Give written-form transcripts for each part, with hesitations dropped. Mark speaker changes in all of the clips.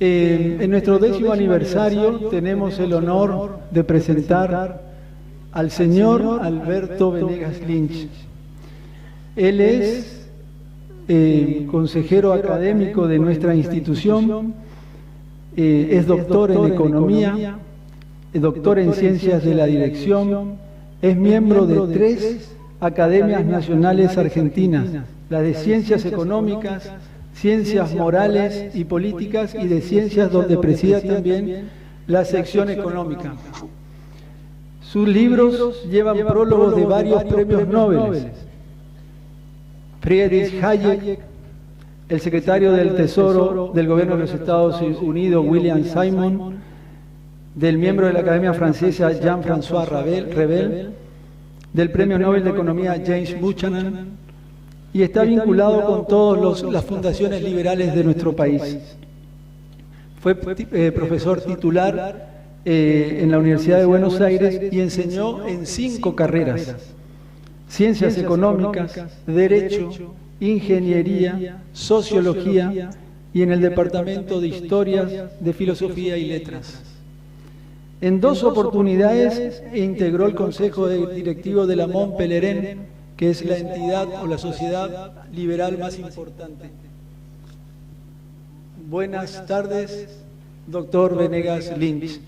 Speaker 1: En nuestro 10º aniversario tenemos el honor de presentar al señor Alberto Venegas Lynch. Él es consejero académico de nuestra institución, es doctor en economía, es doctor en ciencias de la dirección, es miembro de 3 academias nacionales argentinas, la de ciencias económicas, ciencias morales y políticas, y de ciencias, donde presida también la sección económica. Sus libros llevan prólogos de varios premios Nobel. Friedrich Hayek, el secretario del Tesoro del gobierno de los Estados Unidos, William Simon, del miembro de la Academia Francesa, Jean-François Revel, del premio Nobel de Economía, James Buchanan, y está vinculado con todas las fundaciones liberales de nuestro país. Fue profesor titular en la Universidad de Buenos Aires y enseñó en 5 carreras: Ciencias Económicas, Derecho, Ingeniería, Sociología, y en el Departamento de Historias, de Filosofía y Letras. En 2 oportunidades integró el Consejo Directivo de la Mont Pelerin, que es la entidad o la sociedad liberal más importante. Buenas tardes, doctor Venegas Lynch.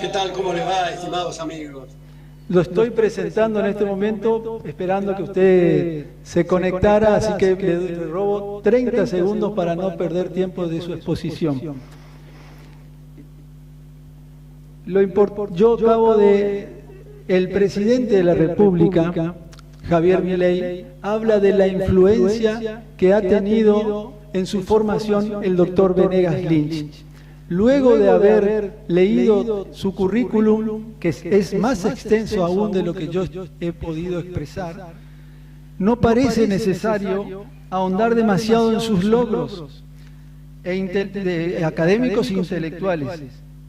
Speaker 2: ¿Qué tal? ¿Cómo le va, estimados amigos?
Speaker 1: Lo estoy presentando en este momento, esperando que usted se conectara, así que le robo 30 segundos para no perder tiempo de su exposición. Yo acabo de... El presidente de la República, Javier Milei, habla de la influencia que ha tenido en su formación el doctor Venegas Lynch. Luego de haber leído su currículum, que es más extenso aún de lo que yo he podido expresar, no parece necesario ahondar demasiado en sus logros académicos e intelectuales,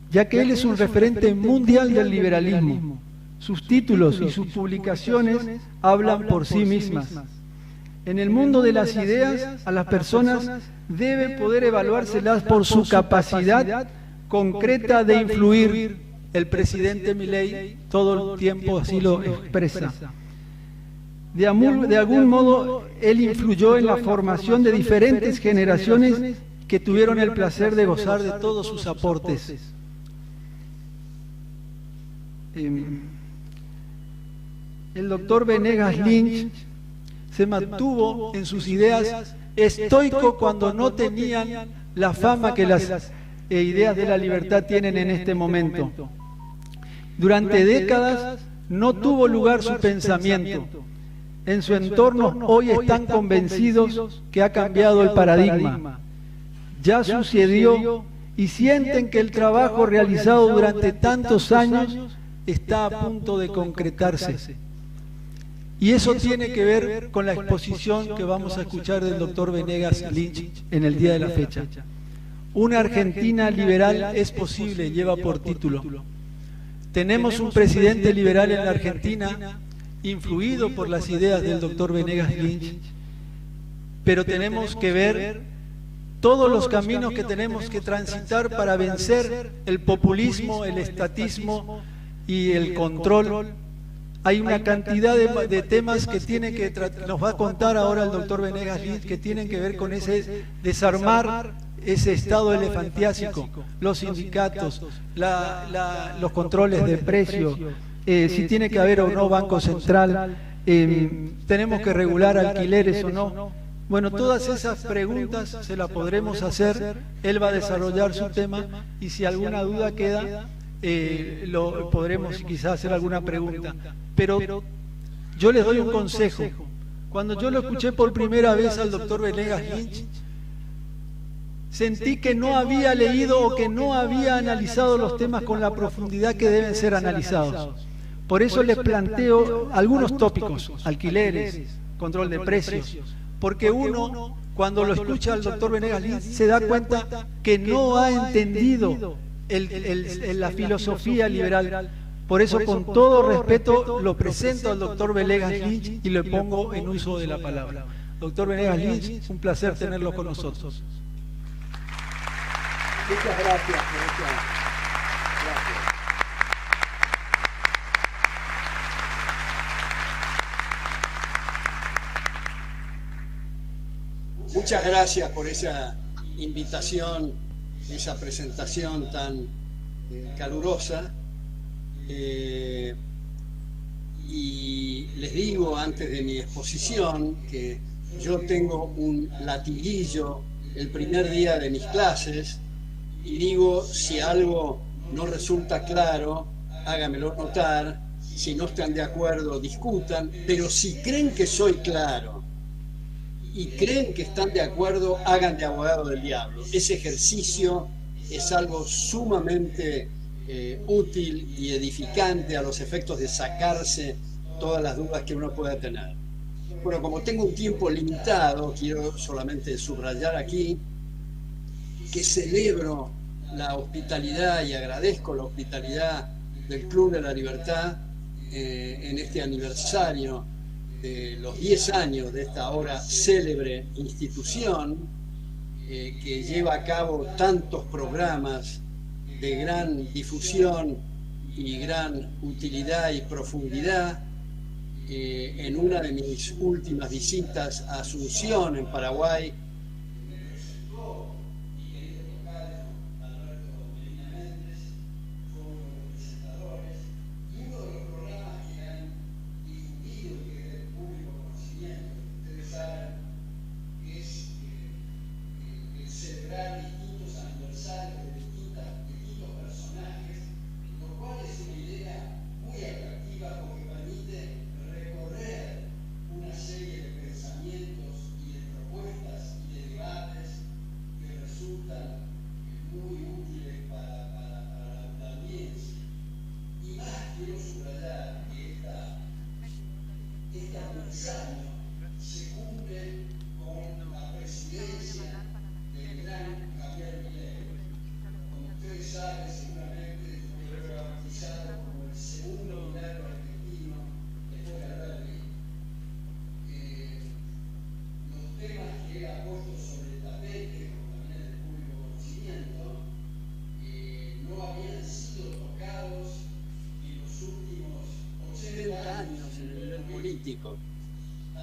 Speaker 1: ya que él es un referente mundial del liberalismo. Sus títulos y sus publicaciones hablan por sí mismas. En el mundo de las ideas, a las personas debe poder evaluárselas por su capacidad concreta de influir. El presidente Milei todo el tiempo así lo expresa. De algún modo, él influyó en la formación de diferentes generaciones que tuvieron el placer de gozar de todos sus aportes. El doctor Venegas Lynch se mantuvo en sus ideas estoico cuando no tenían la fama que las ideas de la libertad tienen en este momento. Durante décadas no tuvo lugar su pensamiento. En su entorno hoy están convencidos que ha cambiado el paradigma. Ya sucedió y sienten que el trabajo realizado durante tantos años está a punto de concretarse. Y eso tiene que ver con la exposición que vamos a escuchar del doctor Venegas Lynch en el día de la fecha. Una Argentina liberal es posible, lleva por título. Tenemos un presidente liberal en la Argentina, influido por las ideas del doctor Venegas Lynch, pero tenemos que ver todos los caminos que tenemos que transitar para vencer el populismo, el estatismo y el control. Hay una cantidad de temas que nos va a contar ahora el doctor Venegas Lynch, que tienen que ver con ese desarmar ese estado elefantiásico, los sindicatos, los controles de precio, si tiene que haber o no Banco Central, tenemos que regular alquileres o no. Bueno, todas esas preguntas se las podremos hacer, él va a desarrollar su tema, y si alguna duda queda, podremos quizás hacer alguna pregunta. Pero yo les doy un consejo. Cuando yo lo escuché por primera vez al doctor Venegas Lynch, sentí que no había leído o que no había analizado los temas con la profundidad que deben ser analizados. Por eso les planteo algunos tópicos: alquileres, control de precios, porque uno, cuando lo escucha al doctor Venegas Lynch, se da cuenta que no ha entendido la filosofía liberal. Por eso, con todo respeto, lo presento al doctor Venegas Lynch y le pongo en uso de la palabra. Doctor Venegas Lynch, un placer tenerlo con nosotros.
Speaker 2: Muchas gracias por esta. Gracias. Muchas gracias por esa invitación, esa presentación tan calurosa. Y les digo antes de mi exposición que yo tengo un latiguillo el primer día de mis clases y digo, si algo no resulta claro, háganmelo notar, si no están de acuerdo, discutan, pero si creen que soy claro y creen que están de acuerdo, hagan de abogado del diablo. Ese ejercicio es algo sumamente útil y edificante a los efectos de sacarse todas las dudas que uno pueda tener. Bueno, como tengo un tiempo limitado, quiero solamente subrayar aquí que celebro la hospitalidad y agradezco la hospitalidad del Club de la Libertad en este aniversario de los 10 años de esta ahora célebre institución que lleva a cabo tantos programas de gran difusión y gran utilidad y profundidad. En una de mis últimas visitas a Asunción, en Paraguay,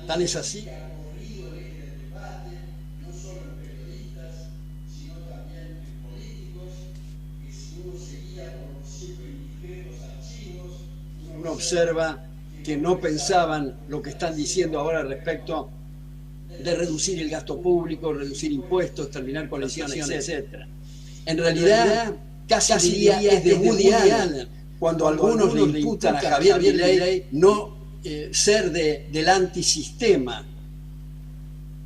Speaker 2: ¿Tan es así? Uno observa que no pensaban lo que están diciendo ahora respecto de reducir el gasto público, reducir impuestos, terminar con la inflación, etc. En realidad, casi diría es de Woody Allen, cuando algunos le imputan a Javier Milei no ser del antisistema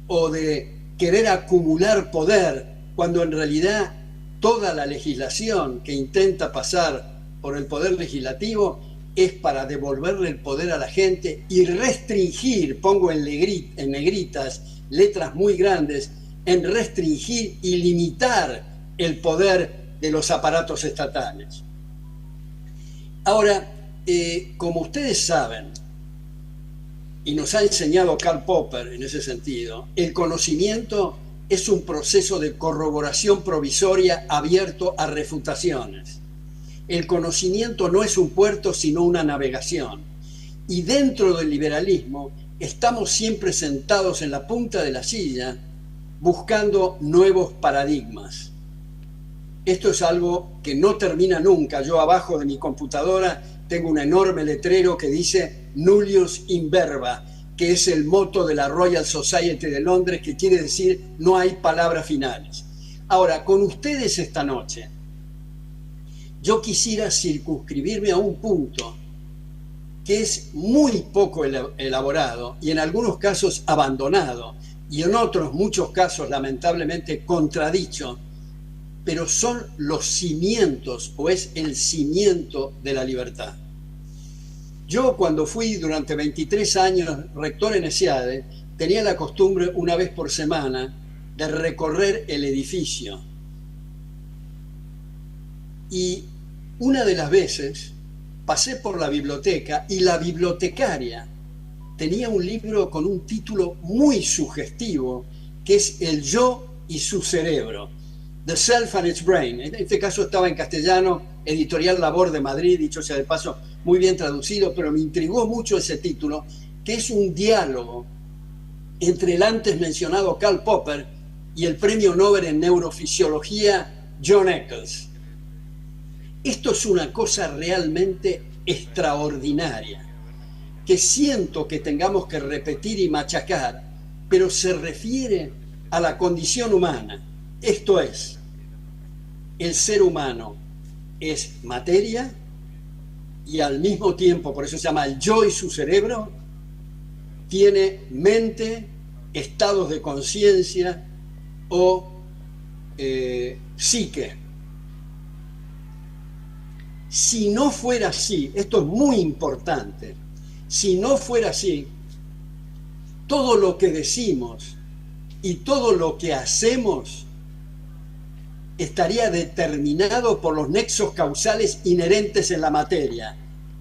Speaker 2: o de querer acumular poder, cuando en realidad toda la legislación que intenta pasar por el poder legislativo es para devolverle el poder a la gente y restringir, pongo en negritas, letras muy grandes, en restringir y limitar el poder de los aparatos estatales. Ahora, como ustedes saben, y nos ha enseñado Karl Popper en ese sentido, el conocimiento es un proceso de corroboración provisoria abierto a refutaciones. El conocimiento no es un puerto, sino una navegación. Y dentro del liberalismo estamos siempre sentados en la punta de la silla buscando nuevos paradigmas. Esto es algo que no termina nunca. Yo abajo de mi computadora tengo un enorme letrero que dice Nullius in verba, que es el moto de la Royal Society de Londres, que quiere decir no hay palabras finales. Ahora, con ustedes esta noche, yo quisiera circunscribirme a un punto que es muy poco elaborado y en algunos casos abandonado y en otros muchos casos lamentablemente contradicho, pero son los cimientos o es el cimiento de la libertad. Yo cuando fui durante 23 años rector en ESIADE, tenía la costumbre una vez por semana de recorrer el edificio. Y una de las veces pasé por la biblioteca y la bibliotecaria tenía un libro con un título muy sugestivo que es El yo y su cerebro, The Self and Its Brain. En este caso estaba en castellano, Editorial Labor de Madrid, dicho sea de paso, muy bien traducido, pero me intrigó mucho ese título, que es un diálogo entre el antes mencionado Karl Popper y el premio Nobel en neurofisiología John Eccles. Esto es una cosa realmente extraordinaria, que siento que tengamos que repetir y machacar, pero se refiere a la condición humana. Esto es, el ser humano es materia y al mismo tiempo, por eso se llama el yo y su cerebro, tiene mente, estados de conciencia o psique. Si no fuera así, esto es muy importante, si no fuera así, todo lo que decimos y todo lo que hacemos estaría determinado por los nexos causales inherentes en la materia.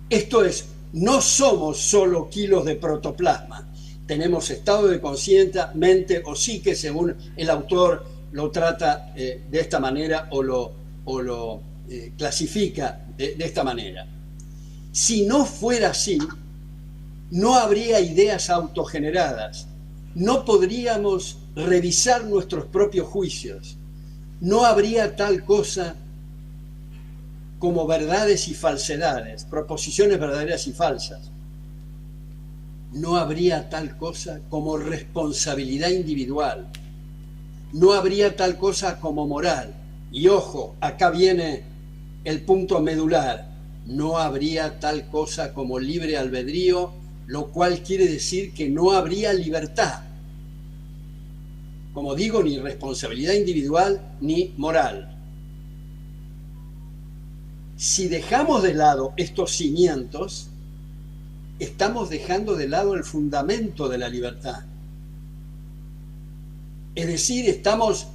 Speaker 2: Esto es, no somos solo kilos de protoplasma, tenemos estado de conciencia, mente o psique, según el autor lo trata de esta manera o lo clasifica de esta manera. Si no fuera así, no habría ideas autogeneradas, no podríamos revisar nuestros propios juicios, no habría tal cosa como verdades y falsedades, proposiciones verdaderas y falsas. No habría tal cosa como responsabilidad individual, no habría tal cosa como moral. Y ojo, acá viene el punto medular, no habría tal cosa como libre albedrío, lo cual quiere decir que no habría libertad. Como digo, ni responsabilidad individual ni moral. Si dejamos de lado estos cimientos, estamos dejando de lado el fundamento de la libertad. Es decir, estamos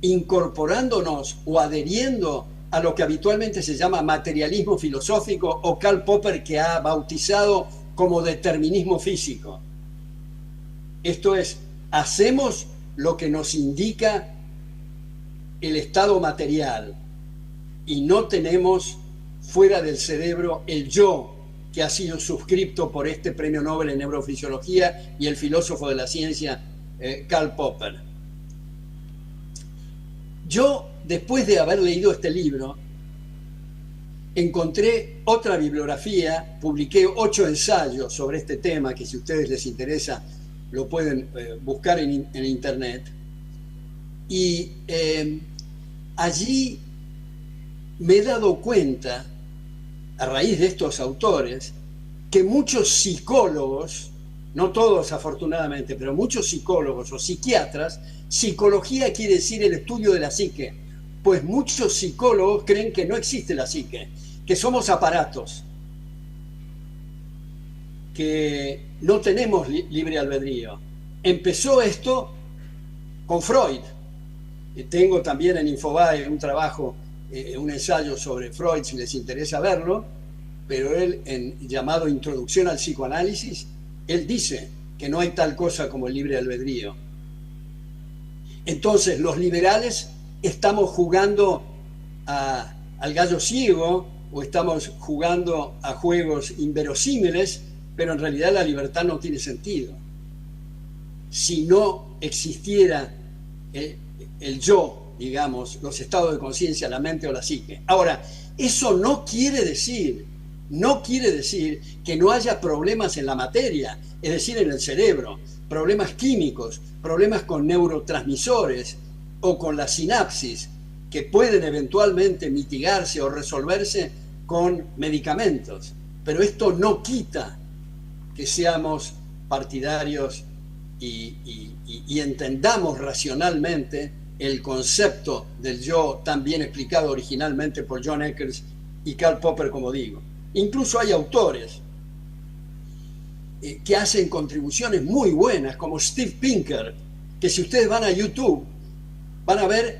Speaker 2: incorporándonos o adheriendo a lo que habitualmente se llama materialismo filosófico o Karl Popper, que ha bautizado como determinismo físico. Esto es, hacemos lo que nos indica el estado material y no tenemos fuera del cerebro el yo que ha sido suscripto por este premio Nobel en neurofisiología y el filósofo de la ciencia Karl Popper. Yo, después de haber leído este libro, encontré otra bibliografía, publiqué 8 ensayos sobre este tema, que si a ustedes les interesa lo pueden buscar en internet, y allí me he dado cuenta, a raíz de estos autores, que muchos psicólogos, no todos afortunadamente, pero muchos psicólogos o psiquiatras, psicología quiere decir el estudio de la psique, pues muchos psicólogos creen que no existe la psique, que somos aparatos, que no tenemos libre albedrío. Empezó esto con Freud. Tengo también en Infobae un trabajo, un ensayo sobre Freud, si les interesa verlo, pero él, llamado Introducción al Psicoanálisis, él dice que no hay tal cosa como el libre albedrío. Entonces, los liberales estamos jugando al gallo ciego o estamos jugando a juegos inverosímiles, pero en realidad la libertad no tiene sentido. Si no existiera el yo, digamos, los estados de conciencia, la mente o la psique. Ahora, eso no quiere decir que no haya problemas en la materia, es decir, en el cerebro, problemas químicos, problemas con neurotransmisores o con la sinapsis, que pueden eventualmente mitigarse o resolverse con medicamentos. Pero esto no quita que seamos partidarios y entendamos racionalmente el concepto del yo tan bien explicado originalmente por John Eccles y Karl Popper, como digo. Incluso hay autores que hacen contribuciones muy buenas, como Steve Pinker, que si ustedes van a YouTube van a ver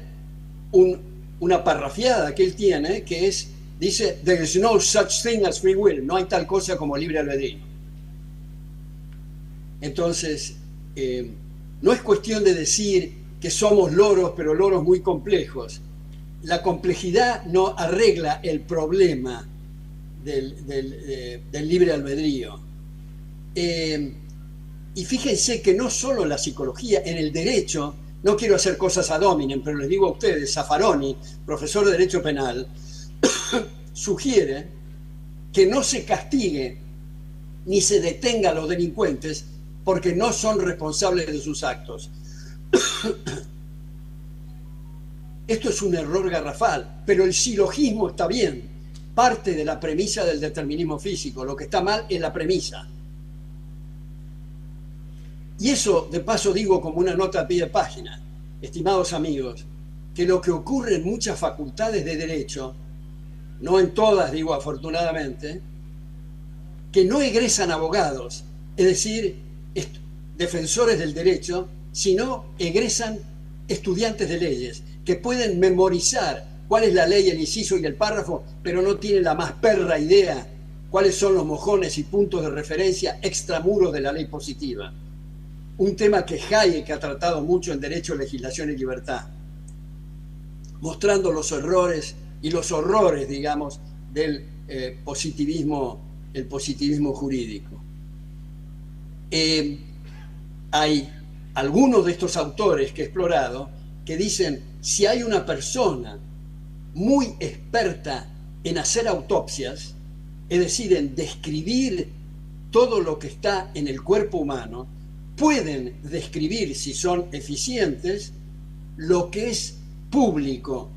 Speaker 2: una parrafiada que él tiene, que dice, there is no such thing as free will, no hay tal cosa como libre albedrío. Entonces, no es cuestión de decir que somos loros, pero loros muy complejos. La complejidad no arregla el problema del libre albedrío. Y fíjense que no solo en la psicología, en el derecho, no quiero hacer cosas ad hominem, pero les digo a ustedes, Zaffaroni, profesor de Derecho Penal, sugiere que no se castigue ni se detenga a los delincuentes porque no son responsables de sus actos. Esto es un error garrafal, pero el silogismo está bien, parte de la premisa del determinismo físico. Lo que está mal es la premisa. Y eso, de paso, digo como una nota a pie de página, estimados amigos, que lo que ocurre en muchas facultades de derecho, no en todas, digo afortunadamente, que no egresan abogados, es decir, defensores del derecho, sino egresan estudiantes de leyes, que pueden memorizar cuál es la ley, el inciso y el párrafo, pero no tienen la más perra idea cuáles son los mojones y puntos de referencia extramuros de la ley positiva. Un tema que Hayek ha tratado mucho en Derecho, Legislación y Libertad, mostrando los errores y los horrores, digamos, del positivismo jurídico. Hay algunos de estos autores que he explorado que dicen, si hay una persona muy experta en hacer autopsias, es decir, en describir todo lo que está en el cuerpo humano, pueden describir, si son eficientes, lo que es público,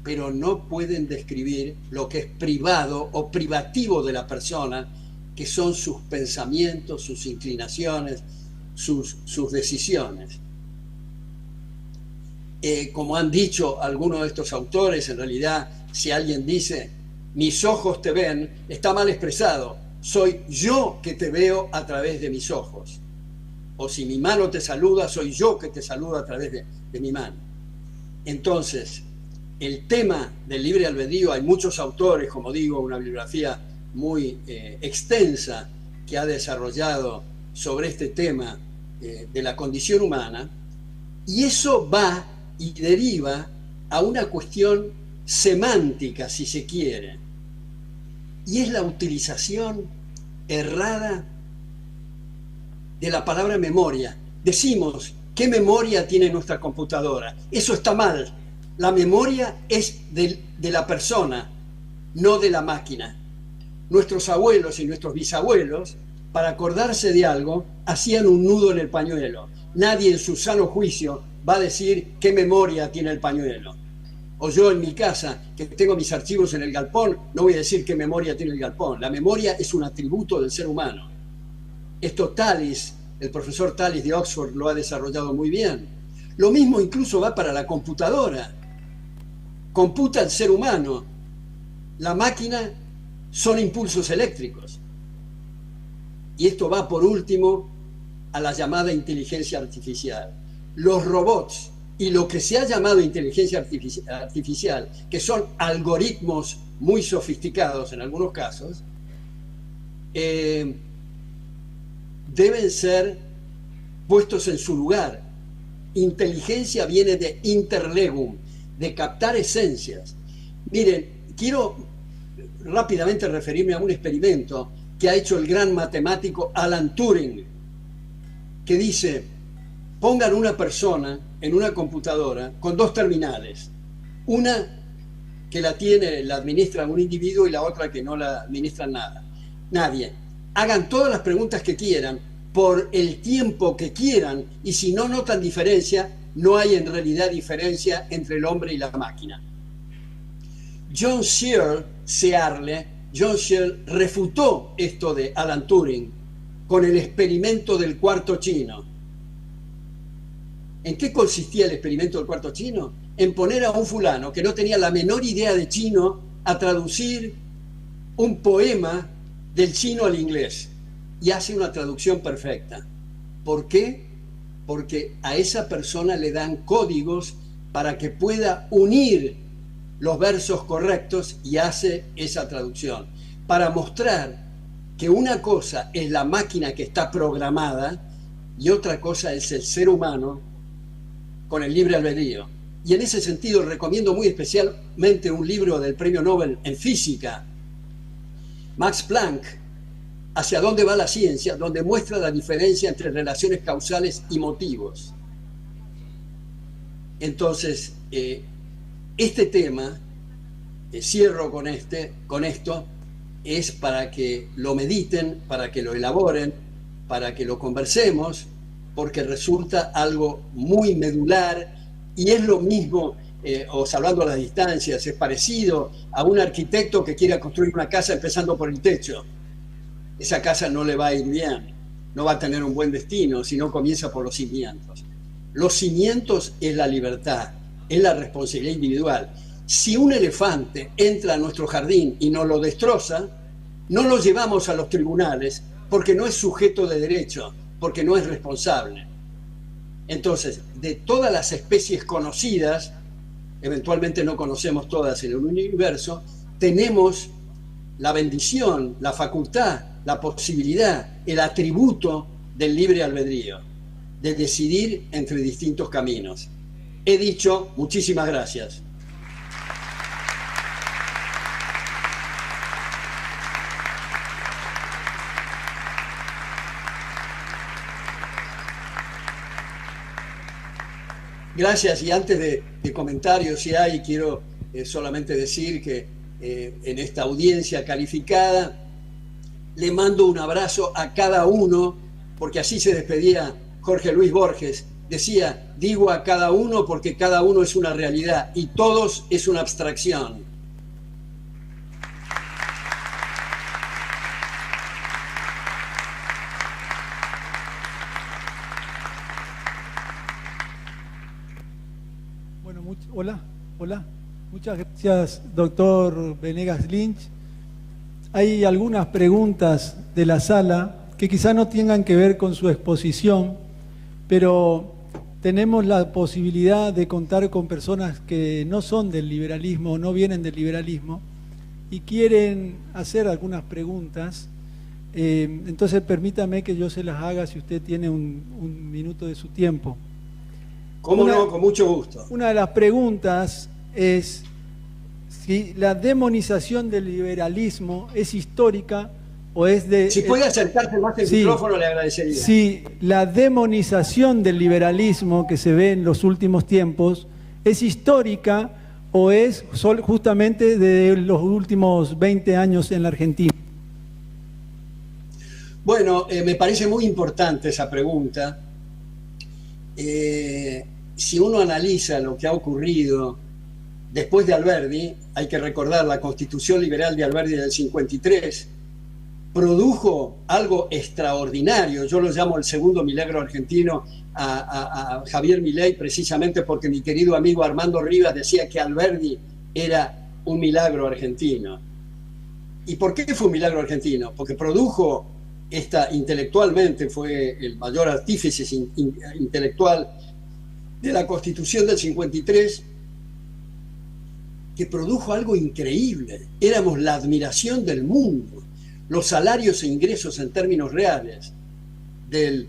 Speaker 2: pero no pueden describir lo que es privado o privativo de la persona, que son sus pensamientos, sus inclinaciones, sus decisiones. Como han dicho algunos de estos autores, en realidad, si alguien dice, mis ojos te ven, está mal expresado. Soy yo que te veo a través de mis ojos. O si mi mano te saluda, soy yo que te saludo a través de mi mano. Entonces, el tema del libre albedrío, hay muchos autores, como digo, una bibliografía muy extensa que ha desarrollado sobre este tema de la condición humana, y eso va y deriva a una cuestión semántica, si se quiere, y es la utilización errada de la palabra memoria. Decimos, ¿qué memoria tiene nuestra computadora? Eso está mal. La memoria es de la persona, no de la máquina. Nuestros abuelos y nuestros bisabuelos, para acordarse de algo, hacían un nudo en el pañuelo. Nadie en su sano juicio va a decir qué memoria tiene el pañuelo. O yo en mi casa, que tengo mis archivos en el galpón, no voy a decir qué memoria tiene el galpón. La memoria es un atributo del ser humano. Esto Tallis, el profesor Tallis de Oxford, lo ha desarrollado muy bien. Lo mismo incluso va para la computadora. Computa el ser humano. La máquina son impulsos eléctricos. Y esto va, por último, a la llamada inteligencia artificial. Los robots y lo que se ha llamado inteligencia artificial, que son algoritmos muy sofisticados en algunos casos, deben ser puestos en su lugar. Inteligencia viene de interlegum, de captar esencias. Miren, quiero rápidamente referirme a un experimento que ha hecho el gran matemático Alan Turing, que dice, pongan una persona en una computadora con dos terminales, una que la administra un individuo y la otra que no la administra nadie. Hagan todas las preguntas que quieran, por el tiempo que quieran, y si no notan diferencia, no hay en realidad diferencia entre el hombre y la máquina. John Searle refutó esto de Alan Turing con el experimento del cuarto chino. ¿En qué consistía el experimento del cuarto chino? En poner a un fulano que no tenía la menor idea de chino a traducir un poema del chino al inglés, y hace una traducción perfecta. ¿Por qué? Porque a esa persona le dan códigos para que pueda unir los versos correctos y hace esa traducción, para mostrar que una cosa es la máquina que está programada y otra cosa es el ser humano con el libre albedrío. Y en ese sentido recomiendo muy especialmente un libro del Premio Nobel en Física, Max Planck, Hacia dónde va la ciencia, donde muestra la diferencia entre relaciones causales y motivos. Entonces, este tema, cierro con esto, es para que lo mediten, para que lo elaboren, para que lo conversemos, porque resulta algo muy medular y es lo mismo, o salvando las distancias, es parecido a un arquitecto que quiera construir una casa empezando por el techo. Esa casa no le va a ir bien, no va a tener un buen destino si no comienza por los cimientos. Los cimientos es la libertad, es la responsabilidad individual. Si un elefante entra a nuestro jardín y nos lo destroza, no lo llevamos a los tribunales porque no es sujeto de derecho, porque no es responsable. Entonces, de todas las especies conocidas, eventualmente no conocemos todas en el universo, tenemos la bendición, la facultad, la posibilidad, el atributo del libre albedrío, de decidir entre distintos caminos. He dicho, muchísimas gracias. Gracias, y antes de comentarios, si hay, quiero solamente decir que en esta audiencia calificada le mando un abrazo a cada uno, porque así se despedía Jorge Luis Borges. Decía, digo a cada uno porque cada uno es una realidad y todos es una abstracción.
Speaker 1: Bueno, hola. Muchas gracias, doctor Venegas Lynch. Hay algunas preguntas de la sala que quizá no tengan que ver con su exposición, pero tenemos la posibilidad de contar con personas que no son del liberalismo, no vienen del liberalismo, y quieren hacer algunas preguntas. Entonces permítame que yo se las haga si usted tiene un minuto de su tiempo.
Speaker 2: ¿Cómo no? Con mucho gusto.
Speaker 1: Una de las preguntas es si la demonización del liberalismo es histórica o es de...
Speaker 2: Si puede acercarse más el micrófono, le agradecería.
Speaker 1: Si la demonización del liberalismo que se ve en los últimos tiempos es histórica o es justamente de los últimos 20 años en la Argentina.
Speaker 2: Bueno, me parece muy importante esa pregunta. Si uno analiza lo que ha ocurrido después de Alberdi, hay que recordar la Constitución Liberal de Alberdi del 53, produjo algo extraordinario. Yo lo llamo el segundo milagro argentino a Javier Milei, precisamente porque mi querido amigo Armando Rivas decía que Alberdi era un milagro argentino. ¿Y por qué fue un milagro argentino? Porque produjo intelectualmente, fue el mayor artífice intelectual de la Constitución del 53, que produjo algo increíble. Éramos la admiración del mundo. Los salarios e ingresos en términos reales del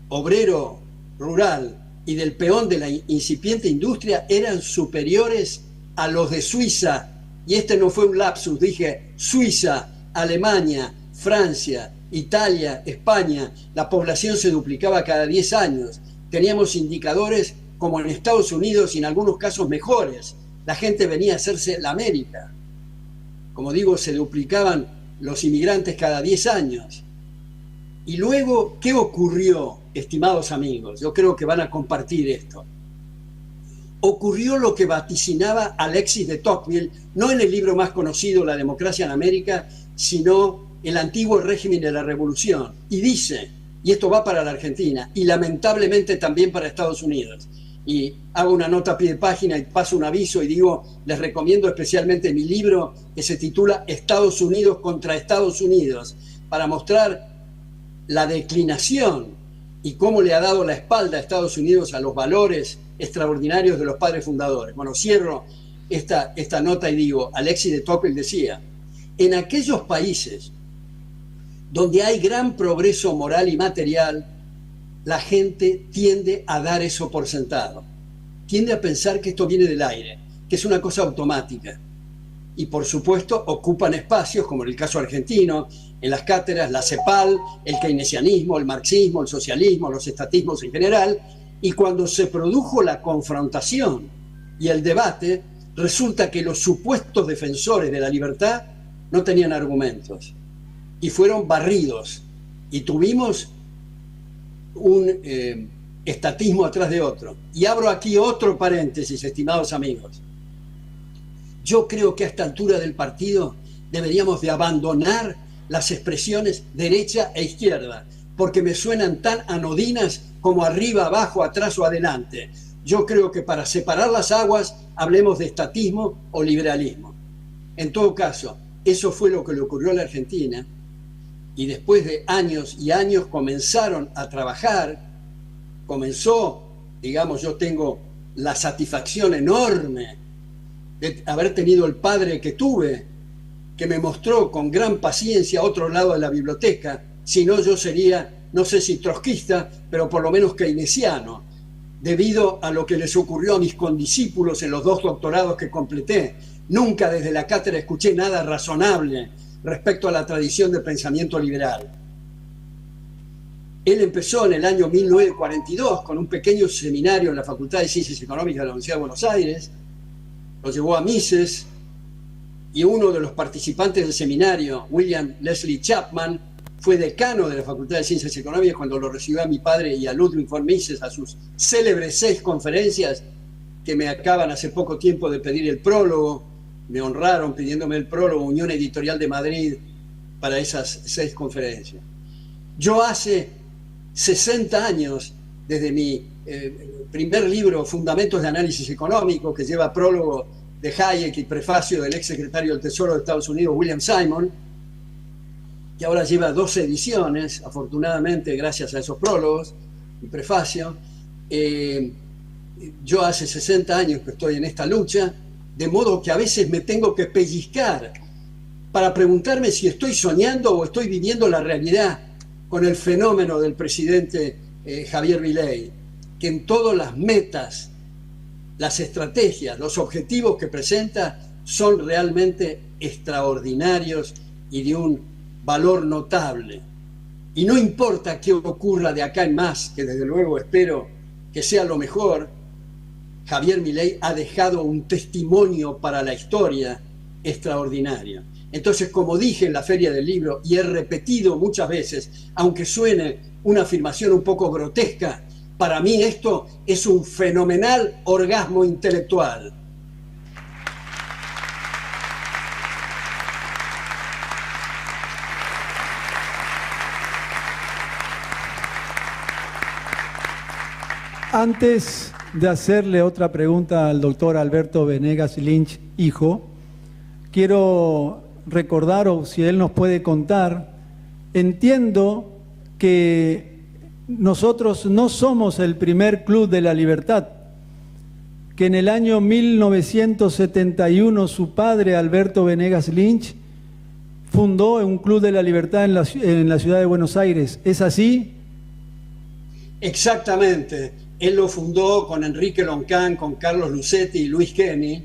Speaker 2: obrero rural y del peón de la incipiente industria eran superiores a los de Suiza. Y este no fue un lapsus, dije Suiza, Alemania, Francia, Italia, España. La población se duplicaba cada 10 años. Teníamos indicadores como en Estados Unidos y en algunos casos mejores. La gente venía a hacerse la América. Como digo, se duplicaban los inmigrantes cada 10 años. Y luego, ¿qué ocurrió, estimados amigos? Yo creo que van a compartir esto. Ocurrió lo que vaticinaba Alexis de Tocqueville, no en el libro más conocido, La democracia en América, sino El antiguo régimen de la revolución. Y dice, y esto va para la Argentina, y lamentablemente también para Estados Unidos, y hago una nota a pie de página y paso un aviso y digo, les recomiendo especialmente mi libro que se titula Estados Unidos contra Estados Unidos, para mostrar la declinación y cómo le ha dado la espalda a Estados Unidos a los valores extraordinarios de los padres fundadores. Bueno, cierro esta nota y digo, Alexis de Tocqueville decía, en aquellos países donde hay gran progreso moral y material, la gente tiende a dar eso por sentado. tiende a pensar que esto viene del aire, que es una cosa automática. Y por supuesto ocupan espacios, como en el caso argentino, en las cátedras, la CEPAL, el keynesianismo, el marxismo, el socialismo, los estatismos en general, y cuando se produjo la confrontación y el debate, resulta que los supuestos defensores de la libertad no tenían argumentos y fueron barridos, y tuvimos un estatismo atrás de otro. Y abro aquí otro paréntesis, estimados amigos. Yo creo que a esta altura del partido deberíamos de abandonar las expresiones derecha e izquierda, porque me suenan tan anodinas como arriba, abajo, atrás o adelante. Yo creo que para separar las aguas hablemos de estatismo o liberalismo. En todo caso, eso fue lo que le ocurrió a la Argentina, y después de años y años comenzaron a trabajar. Comenzó, digamos, yo tengo la satisfacción enorme de haber tenido el padre que tuve, que me mostró con gran paciencia otro lado de la biblioteca. Si no, yo sería, no sé si trotskista, pero por lo menos keynesiano, debido a lo que les ocurrió a mis condiscípulos en los 2 doctorados que completé. Nunca desde la cátedra escuché nada razonable respecto a la tradición del pensamiento liberal. Él empezó en el año 1942 con un pequeño seminario en la Facultad de Ciencias Económicas de la Universidad de Buenos Aires, lo llevó a Mises, y uno de los participantes del seminario, William Leslie Chapman, fue decano de la Facultad de Ciencias Económicas cuando lo recibió a mi padre y a Ludwig von Mises a sus célebres 6 conferencias, que me acaban hace poco tiempo de pedir el prólogo. Me honraron pidiéndome el prólogo, Unión Editorial de Madrid, para esas 6 conferencias. Yo hace 60 años, desde mi primer libro, Fundamentos de Análisis Económico, que lleva prólogo de Hayek y prefacio del ex secretario del Tesoro de Estados Unidos, William Simon, que ahora lleva 12 ediciones, afortunadamente, gracias a esos prólogos y prefacio. Yo hace 60 años que estoy en esta lucha, de modo que a veces me tengo que pellizcar para preguntarme si estoy soñando o estoy viviendo la realidad con el fenómeno del presidente Javier Milei, que en todas las metas, las estrategias, los objetivos que presenta son realmente extraordinarios y de un valor notable. Y no importa qué ocurra de acá en más, que desde luego espero que sea lo mejor, Javier Milei ha dejado un testimonio para la historia extraordinario. Entonces, como dije en la Feria del Libro, y he repetido muchas veces, aunque suene una afirmación un poco grotesca, para mí esto es un fenomenal orgasmo intelectual.
Speaker 1: Antes de hacerle otra pregunta al doctor Alberto Venegas Lynch, hijo, quiero recordar, o si él nos puede contar, entiendo que nosotros no somos el primer Club de la Libertad, que en el año 1971 su padre, Alberto Venegas Lynch, fundó un Club de la Libertad en la ciudad de Buenos Aires. ¿Es así?
Speaker 2: Exactamente. Él lo fundó con Enrique Loncán, con Carlos Lucetti y Luis Kenny.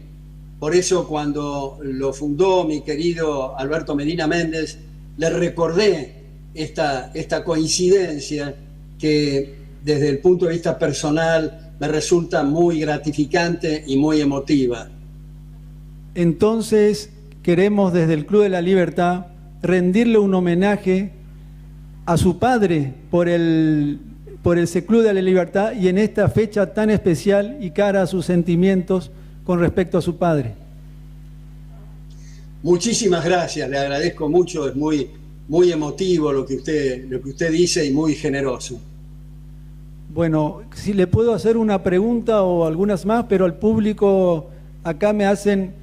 Speaker 2: Por eso cuando lo fundó mi querido Alberto Medina Méndez, le recordé esta coincidencia que desde el punto de vista personal me resulta muy gratificante y muy emotiva.
Speaker 1: Entonces queremos desde el Club de la Libertad rendirle un homenaje a su padre por ese Club de la Libertad y en esta fecha tan especial y cara a sus sentimientos con respecto a su padre.
Speaker 2: Muchísimas gracias, le agradezco mucho, es muy emotivo lo que usted dice y muy generoso.
Speaker 1: Bueno, si le puedo hacer una pregunta o algunas más, pero al público acá me hacen,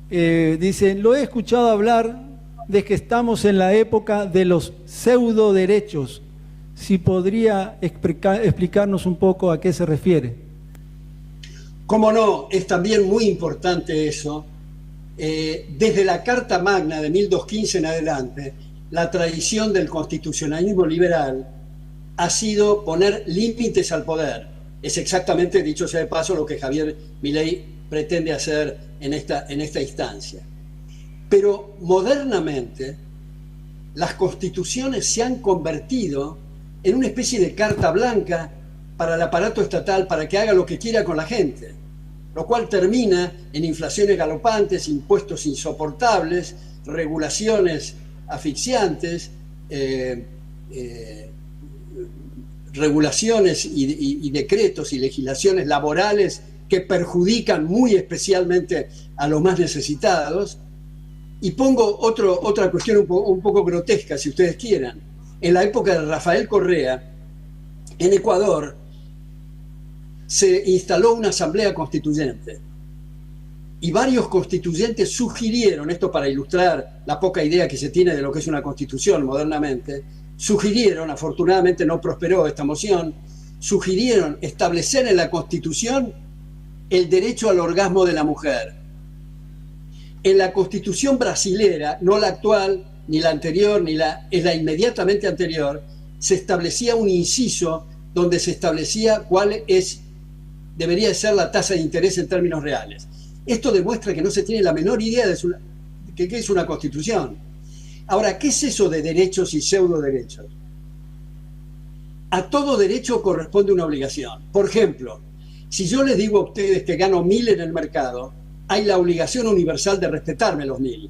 Speaker 1: dicen, lo he escuchado hablar de que estamos en la época de los pseudo derechos. Si podría explicarnos un poco a qué se refiere.
Speaker 2: Cómo no, es también muy importante eso. Desde la Carta Magna de 1215 en adelante, la tradición del constitucionalismo liberal ha sido poner límites al poder. Es exactamente, dicho sea de paso, lo que Javier Milei pretende hacer en esta instancia. Pero modernamente las constituciones se han convertido en una especie de carta blanca para el aparato estatal para que haga lo que quiera con la gente, lo cual termina en inflaciones galopantes, impuestos insoportables, regulaciones asfixiantes, regulaciones y decretos y legislaciones laborales que perjudican muy especialmente a los más necesitados. Y pongo otra cuestión un poco grotesca, si ustedes quieran. En la época de Rafael Correa, en Ecuador, se instaló una asamblea constituyente. Y varios constituyentes sugirieron, esto para ilustrar la poca idea que se tiene de lo que es una constitución modernamente, sugirieron, afortunadamente no prosperó esta moción, sugirieron establecer en la Constitución el derecho al orgasmo de la mujer. En la Constitución brasilera, no la actual, ni la anterior, es la inmediatamente anterior, se establecía un inciso donde se establecía cuál debería ser la tasa de interés en términos reales. Esto demuestra que no se tiene la menor idea de qué es una Constitución. Ahora, ¿qué es eso de derechos y pseudo derechos? A todo derecho corresponde una obligación. Por ejemplo, si yo les digo a ustedes que gano 1.000 en el mercado, hay la obligación universal de respetarme los 1.000.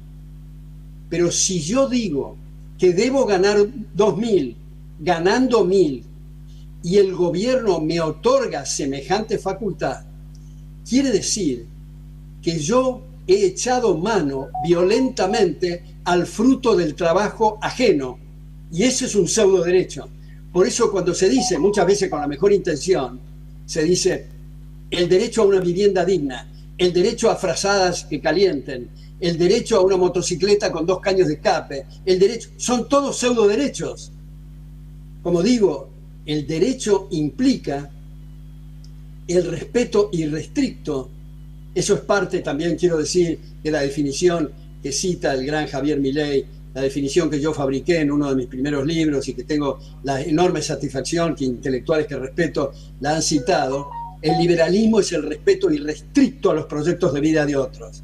Speaker 2: Pero si yo digo que debo ganar 2.000 ganando 1.000 y el gobierno me otorga semejante facultad, quiere decir que yo he echado mano violentamente al fruto del trabajo ajeno, y ese es un pseudo derecho. Por eso cuando se dice, muchas veces con la mejor intención, se dice el derecho a una vivienda digna, el derecho a frazadas que calienten, el derecho a una motocicleta con 2 caños de escape, el derecho, son todos pseudo derechos. Como digo, el derecho implica el respeto irrestricto. Eso es parte también, quiero decir, de la definición que cita el gran Javier Milei, la definición que yo fabriqué en uno de mis primeros libros y que tengo la enorme satisfacción que intelectuales que respeto la han citado. El liberalismo es el respeto irrestricto a los proyectos de vida de otros.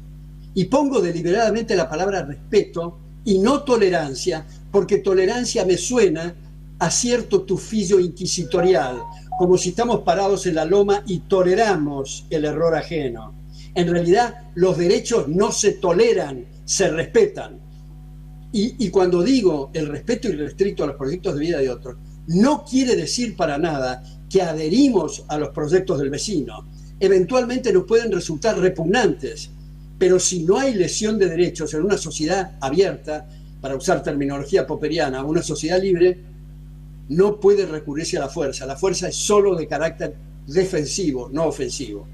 Speaker 2: Y pongo deliberadamente la palabra respeto y no tolerancia, porque tolerancia me suena a cierto tufillo inquisitorial, como si estamos parados en la loma y toleramos el error ajeno. En realidad, los derechos no se toleran, se respetan. Y cuando digo el respeto irrestricto a los proyectos de vida de otros, no quiere decir para nada que adherimos a los proyectos del vecino. Eventualmente nos pueden resultar repugnantes, pero si no hay lesión de derechos en una sociedad abierta, para usar terminología popperiana, una sociedad libre, no puede recurrirse a la fuerza. La fuerza es solo de carácter defensivo, no ofensivo.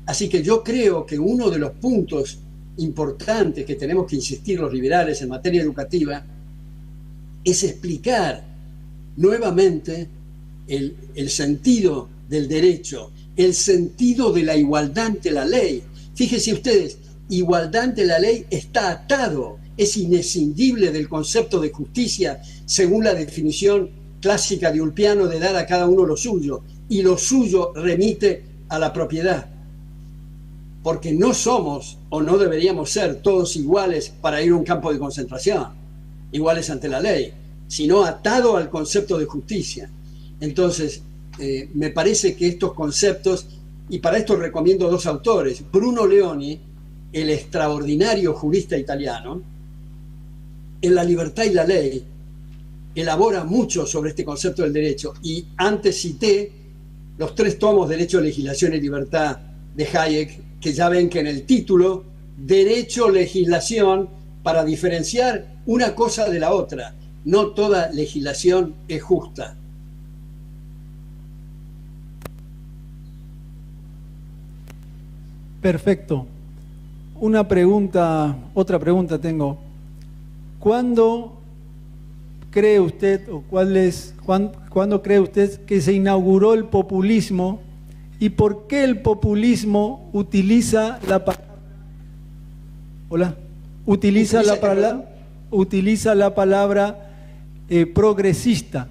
Speaker 2: Así que yo creo que uno de los puntos importantes que tenemos que insistir los liberales en materia educativa es explicar nuevamente el sentido del derecho, el sentido de la igualdad ante la ley. Fíjense ustedes, igualdad ante la ley está atado, es inescindible del concepto de justicia según la definición clásica de Ulpiano de dar a cada uno lo suyo, y lo suyo remite a la propiedad. Porque no somos o no deberíamos ser todos iguales para ir a un campo de concentración, iguales ante la ley, sino atado al concepto de justicia. Entonces, me parece que estos conceptos, y para esto recomiendo 2 autores, Bruno Leoni, el extraordinario jurista italiano, en La libertad y la ley, elabora mucho sobre este concepto del derecho, y antes cité los 3 tomos Derecho, Legislación y Libertad de Hayek, que ya ven que en el título, derecho, legislación, para diferenciar una cosa de la otra. No toda legislación es justa.
Speaker 1: Perfecto. Una pregunta, otra pregunta tengo. ¿Cuándo cree usted, o cuándo cree usted que se inauguró el populismo? ¿Y por qué el populismo utiliza la palabra progresista?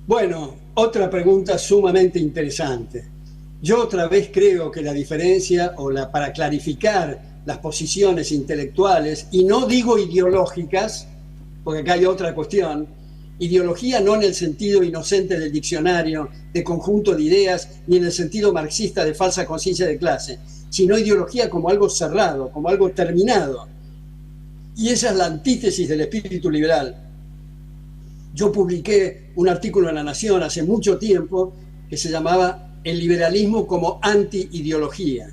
Speaker 2: Bueno, Otra pregunta sumamente interesante. Yo otra vez creo que la diferencia, para clarificar las posiciones intelectuales, y no digo ideológicas, porque acá hay otra cuestión, ideología no en el sentido inocente del diccionario, de conjunto de ideas, ni en el sentido marxista de falsa conciencia de clase, sino ideología como algo cerrado, como algo terminado. Y esa es la antítesis del espíritu liberal. Yo publiqué un artículo en La Nación hace mucho tiempo que se llamaba El liberalismo como anti-ideología.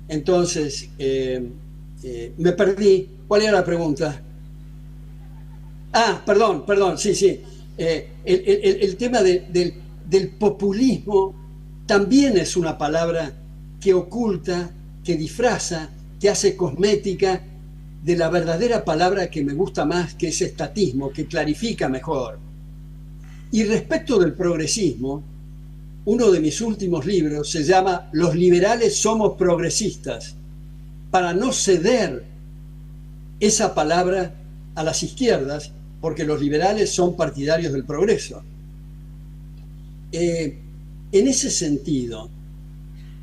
Speaker 2: Entonces, me perdí. ¿Cuál era la pregunta? Ah, perdón, sí. El tema del populismo también es una palabra que oculta, que disfraza, que hace cosmética de la verdadera palabra que me gusta más, que es estatismo, que clarifica mejor. Y respecto del progresismo, uno de mis últimos libros se llama Los liberales somos progresistas, para no ceder esa palabra a las izquierdas, porque los liberales son partidarios del progreso. En ese sentido,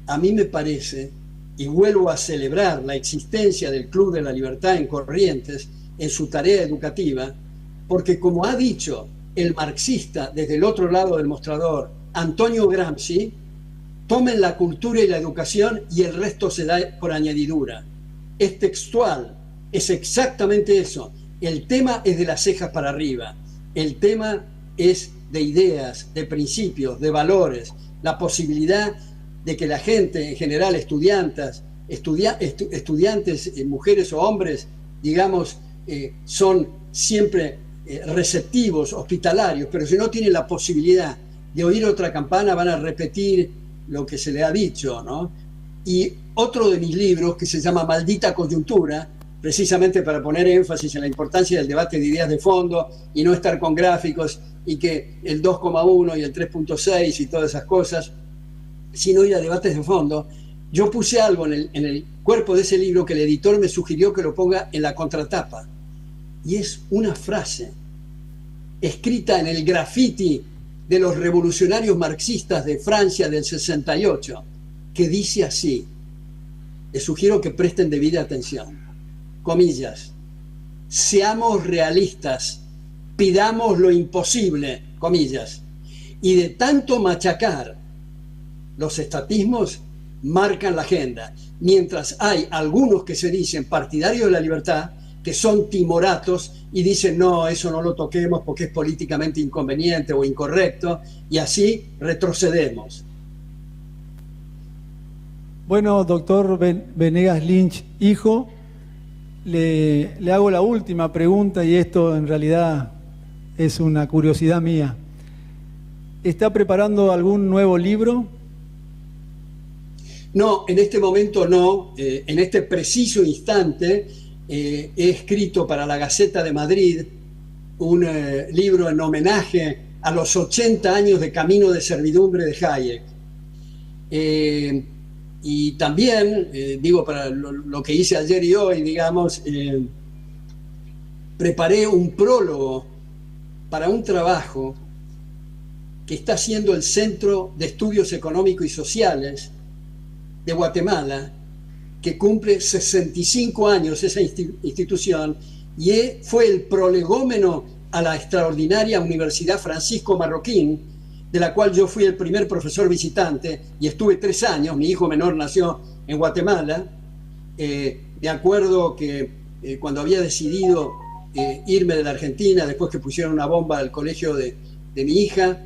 Speaker 2: a mí me parece, y vuelvo a celebrar la existencia del Club de la Libertad en Corrientes en su tarea educativa, porque como ha dicho el marxista desde el otro lado del mostrador, Antonio Gramsci, tomen la cultura y la educación y el resto se da por añadidura. Es textual, es exactamente eso. El tema es de las cejas para arriba, el tema es de ideas, de principios, de valores, la posibilidad de que la gente en general, estudiantes, mujeres o hombres, digamos, son siempre receptivos, hospitalarios, pero si no tienen la posibilidad de oír otra campana van a repetir lo que se le ha dicho, ¿no? Y otro de mis libros, que se llama Maldita Coyuntura, precisamente para poner énfasis en la importancia del debate de ideas de fondo y no estar con gráficos y que el 2,1 y el 3,6 y todas esas cosas, sino ir a debates de fondo. Yo puse algo en el cuerpo de ese libro que el editor me sugirió que lo ponga en la contratapa, y es una frase escrita en el graffiti de los revolucionarios marxistas de Francia del 68, que dice así, les sugiero que presten debida atención, comillas: seamos realistas, pidamos lo imposible, comillas, y de tanto machacar los estatismos marcan la agenda, mientras hay algunos que se dicen partidarios de la libertad, que son timoratos y dicen no, eso no lo toquemos porque es políticamente inconveniente o incorrecto, y así retrocedemos.
Speaker 1: Bueno, doctor Venegas Lynch, hijo, le hago la última pregunta, y esto en realidad es una curiosidad mía. ¿Está preparando algún nuevo libro?
Speaker 2: No, en este momento no. En este preciso instante he escrito para la Gaceta de Madrid un libro en homenaje a los 80 años de Camino de Servidumbre de Hayek. Y también, digo, para lo que hice ayer y hoy, digamos, preparé un prólogo para un trabajo que está haciendo el Centro de Estudios Económicos y Sociales de Guatemala, que cumple 65 años esa institución, y fue el prolegómeno a la extraordinaria Universidad Francisco Marroquín, de la cual yo fui el primer profesor visitante y estuve 3 años. Mi hijo menor nació en Guatemala. Me acuerdo que cuando había decidido irme de la Argentina, después que pusieron una bomba al colegio de mi hija,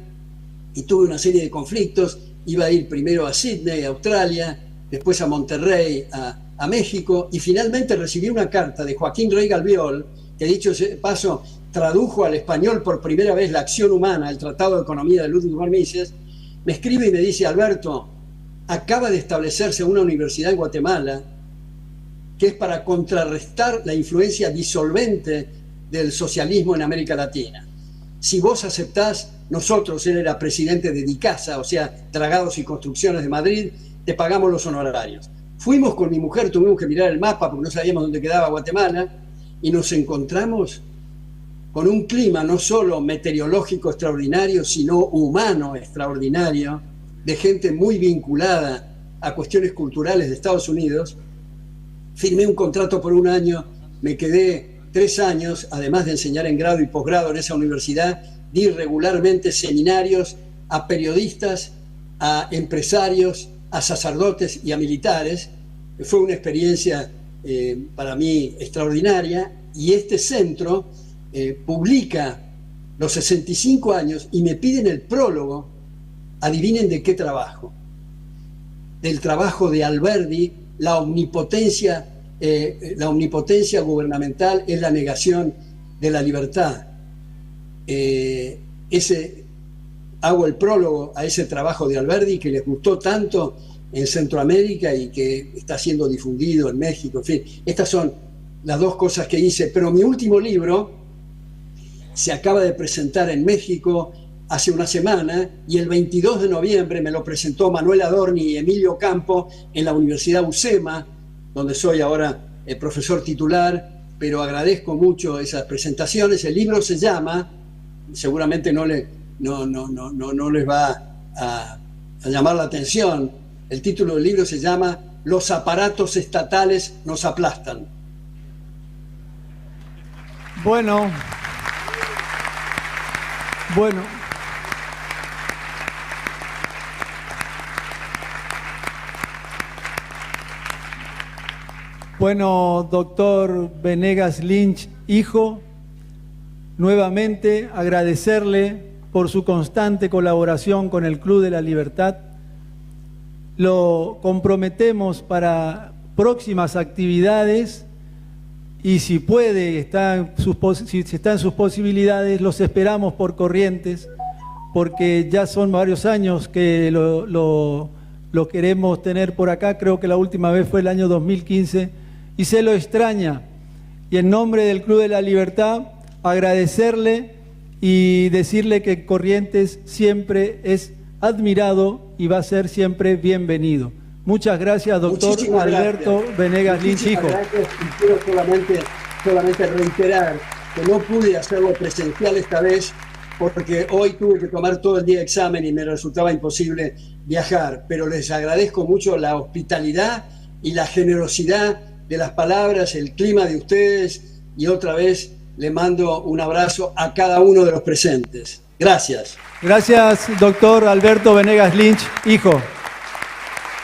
Speaker 2: y tuve una serie de conflictos, iba a ir primero a Sydney, Australia, después a Monterrey, a México, y finalmente recibí una carta de Joaquín Rey Galviol, que dicho de paso tradujo al español por primera vez La acción humana, el Tratado de Economía de Ludwig von Mises. Me escribe y me dice: Alberto, acaba de establecerse una universidad en Guatemala que es para contrarrestar la influencia disolvente del socialismo en América Latina. Si vos aceptás, nosotros, él era presidente de DICASA, o sea, Dragados y Construcciones de Madrid, te pagamos los honorarios. Fuimos con mi mujer, tuvimos que mirar el mapa porque no sabíamos dónde quedaba Guatemala, y nos encontramos con un clima no solo meteorológico extraordinario, sino humano extraordinario, de gente muy vinculada a cuestiones culturales de Estados Unidos, firmé un contrato por 1 año, me quedé 3 años, además de enseñar en grado y posgrado en esa universidad, di regularmente seminarios a periodistas, a empresarios, a sacerdotes y a militares. Fue una experiencia para mí extraordinaria, y este centro publica los 65 años y me piden el prólogo. Adivinen de qué trabajo. Del trabajo de Alberdi, la omnipotencia gubernamental es la negación de la libertad. Hago el prólogo a ese trabajo de Alberdi, que les gustó tanto en Centroamérica y que está siendo difundido en México. En fin, estas son las 2 cosas que hice. Pero mi último libro se acaba de presentar en México hace una semana, y el 22 de noviembre me lo presentó Manuel Adorni y Emilio Campo en la Universidad UCEMA, donde soy ahora profesor titular, pero agradezco mucho esas presentaciones. El libro se llama, seguramente no les va a llamar la atención, el título del libro se llama Los aparatos estatales nos aplastan.
Speaker 1: Bueno. Bueno, doctor Venegas Lynch, hijo, nuevamente agradecerle por su constante colaboración con el Club de la Libertad. Lo comprometemos para próximas actividades y si puede, si está en sus posibilidades, los esperamos por Corrientes, porque ya son varios años que lo queremos tener por acá. Creo que la última vez fue el año 2015 y se lo extraña. Y en nombre del Club de la Libertad, agradecerle y decirle que Corrientes siempre es admirado y va a ser siempre bienvenido. Muchas gracias, doctor Alberto Venegas Lynch, hijo.
Speaker 2: Gracias, y quiero solamente reiterar que no pude hacerlo presencial esta vez, porque hoy tuve que tomar todo el día examen y me resultaba imposible viajar, pero les agradezco mucho la hospitalidad y la generosidad de las palabras, el clima de ustedes, y otra vez le mando un abrazo a cada uno de los presentes. Gracias.
Speaker 1: Gracias, doctor Alberto Venegas Lynch, hijo.